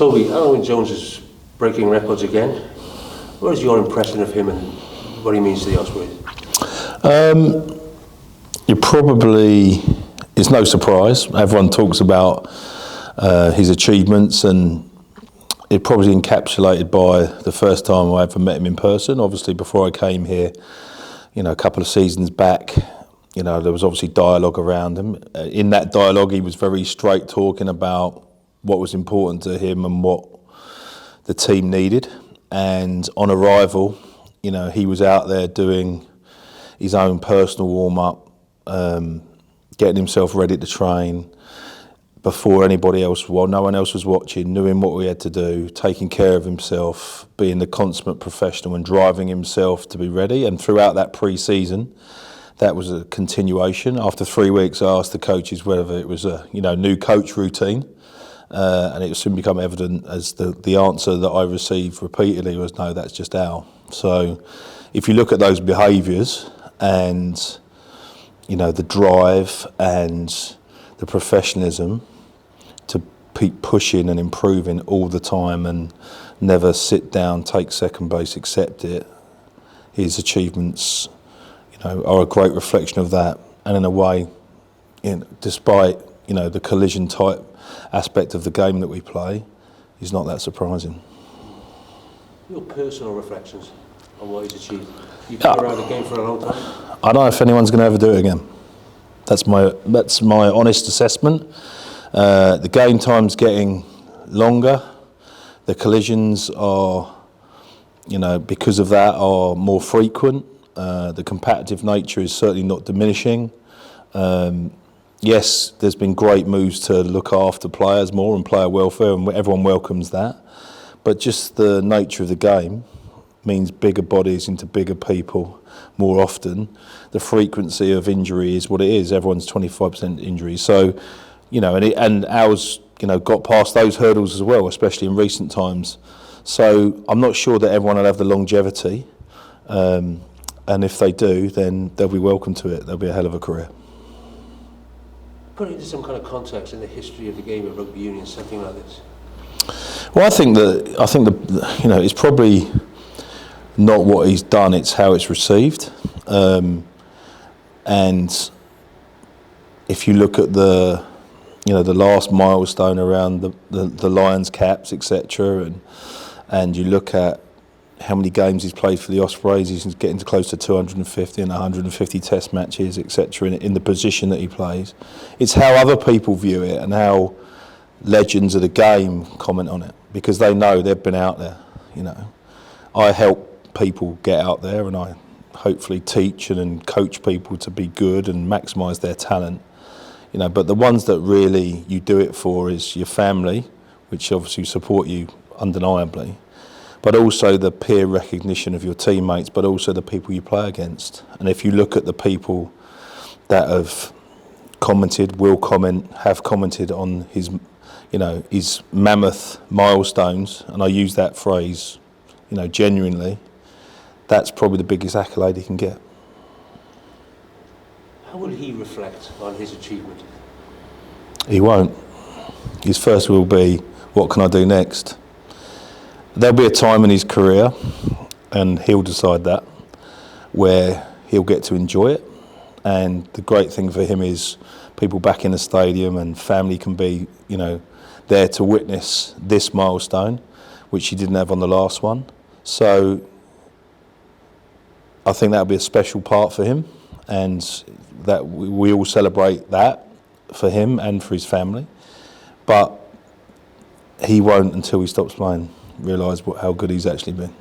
Toby, Alun Wyn Jones is breaking records again. What is your impression of him and what he means to the Ospreys? It's no surprise. Everyone talks about his achievements, and it probably encapsulated by the first time I ever met him in person. Obviously, before I came here, a couple of seasons back, there was obviously dialogue around him. In that dialogue, he was very straight talking about what was important to him and what the team needed. And on arrival, he was out there doing his own personal warm-up, getting himself ready to train before anybody else, while no one else was watching, knowing what we had to do, taking care of himself, being the consummate professional and driving himself to be ready. And throughout that pre-season, that was a continuation. After 3 weeks, I asked the coaches whether it was a new coach routine, and it soon become evident as the answer that I received repeatedly was, no, that's just Al. So if you look at those behaviours and the drive and the professionalism to keep pushing and improving all the time and never sit down, take second base, accept it, his achievements are a great reflection of that. And in a way, despite the collision type aspect of the game that we play, is not that surprising. Your personal reflections on what he's achieved. You've been around the game for a long time. I don't know if anyone's going to ever do it again. That's my honest assessment. The game time's getting longer. The collisions are, because of that, are more frequent. The competitive nature is certainly not diminishing. Yes, there's been great moves to look after players more and player welfare, and everyone welcomes that. But just the nature of the game means bigger bodies into bigger people more often. The frequency of injury is what it is. Everyone's 25% injury. So, and ours, got past those hurdles as well, especially in recent times. So I'm not sure that everyone will have the longevity. And if they do, then they'll be welcome to it. They'll be a hell of a career. Put it into some kind of context in the history of the game of rugby union, something like this. Well, I think it's probably not what he's done; it's how it's received. And if you look at the last milestone around the Lions caps, etc., and you look at how many games he's played for the Ospreys, he's getting to close to 250 and 150 test matches, etc., in the position that he plays. It's how other people view it and how legends of the game comment on it, because they know they've been out there. I help people get out there, and I hopefully teach and coach people to be good and maximise their talent. But the ones that really you do it for is your family, which obviously support you undeniably, but also the peer recognition of your teammates, but also the people you play against. And if you look at the people that have commented, will comment, have commented on his mammoth milestones, and I use that phrase, genuinely, that's probably the biggest accolade he can get. How will he reflect on his achievement? He won't. His first will be, what can I do next? There'll be a time in his career, and he'll decide that, where he'll get to enjoy it. And the great thing for him is people back in the stadium and family can be, there to witness this milestone, which he didn't have on the last one. So I think that'll be a special part for him, and that we all celebrate that for him and for his family. But he won't, until he stops playing, realise how good he's actually been.